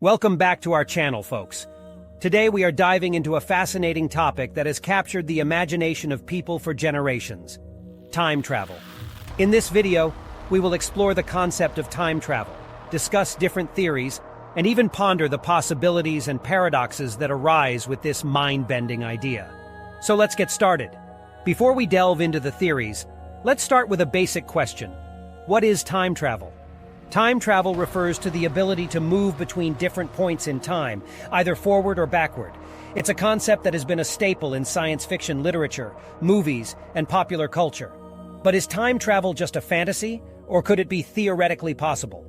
Welcome back to our channel, folks. Today we are diving into a fascinating topic that has captured the imagination of people for generations: time travel. In this video, we will explore the concept of time travel, discuss different theories, and even ponder the possibilities and paradoxes that arise with this mind-bending idea. So let's get started. Before we delve into the theories, let's start with a basic question. What is time travel? Time travel refers to the ability to move between different points in time, either forward or backward. It's a concept that has been a staple in science fiction literature, movies, and popular culture. But is time travel just a fantasy, or could it be theoretically possible?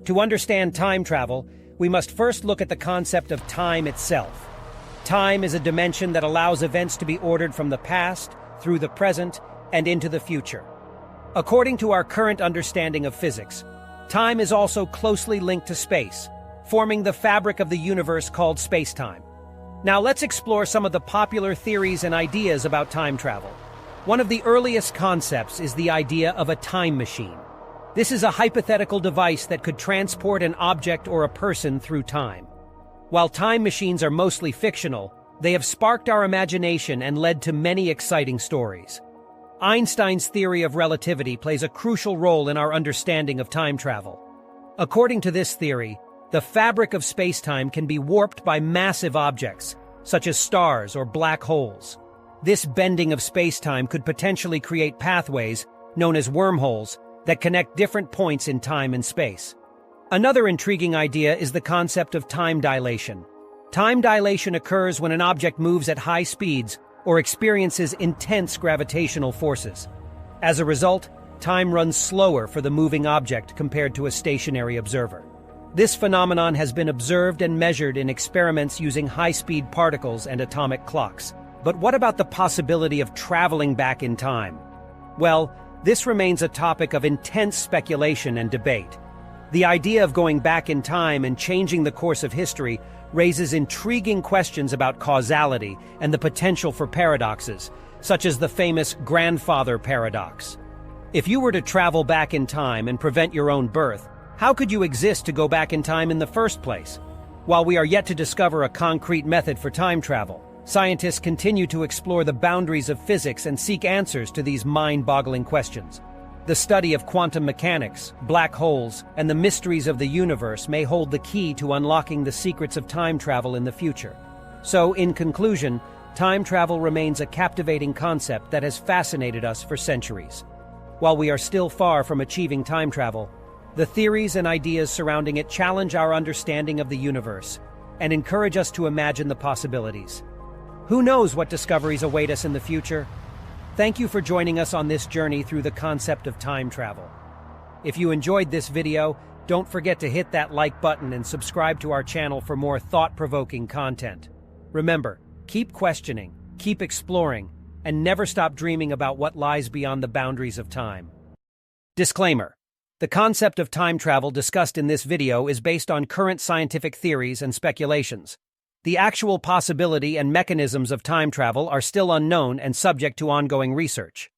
To understand time travel, we must first look at the concept of time itself. Time is a dimension that allows events to be ordered from the past, through the present, and into the future. According to our current understanding of physics, time is also closely linked to space, forming the fabric of the universe called space-time. Now let's explore some of the popular theories and ideas about time travel. One of the earliest concepts is the idea of a time machine. This is a hypothetical device that could transport an object or a person through time. While time machines are mostly fictional, they have sparked our imagination and led to many exciting stories. Einstein's theory of relativity plays a crucial role in our understanding of time travel. According to this theory, the fabric of space-time can be warped by massive objects, such as stars or black holes. This bending of space-time could potentially create pathways, known as wormholes, that connect different points in time and space. Another intriguing idea is the concept of time dilation. Time dilation occurs when an object moves at high speeds or experiences intense gravitational forces. As a result, time runs slower for the moving object compared to a stationary observer. This phenomenon has been observed and measured in experiments using high-speed particles and atomic clocks. But what about the possibility of traveling back in time? Well, this remains a topic of intense speculation and debate. The idea of going back in time and changing the course of history raises intriguing questions about causality and the potential for paradoxes, such as the famous grandfather paradox. If you were to travel back in time and prevent your own birth, how could you exist to go back in time in the first place? While we are yet to discover a concrete method for time travel, scientists continue to explore the boundaries of physics and seek answers to these mind-boggling questions. The study of quantum mechanics, black holes, and the mysteries of the universe may hold the key to unlocking the secrets of time travel in the future. So, in conclusion, time travel remains a captivating concept that has fascinated us for centuries. While we are still far from achieving time travel, the theories and ideas surrounding it challenge our understanding of the universe and encourage us to imagine the possibilities. Who knows what discoveries await us in the future? Thank you for joining us on this journey through the concept of time travel. If you enjoyed this video, don't forget to hit that like button and subscribe to our channel for more thought-provoking content. Remember, keep questioning, keep exploring, and never stop dreaming about what lies beyond the boundaries of time. Disclaimer: the concept of time travel discussed in this video is based on current scientific theories and speculations. The actual possibility and mechanisms of time travel are still unknown and subject to ongoing research.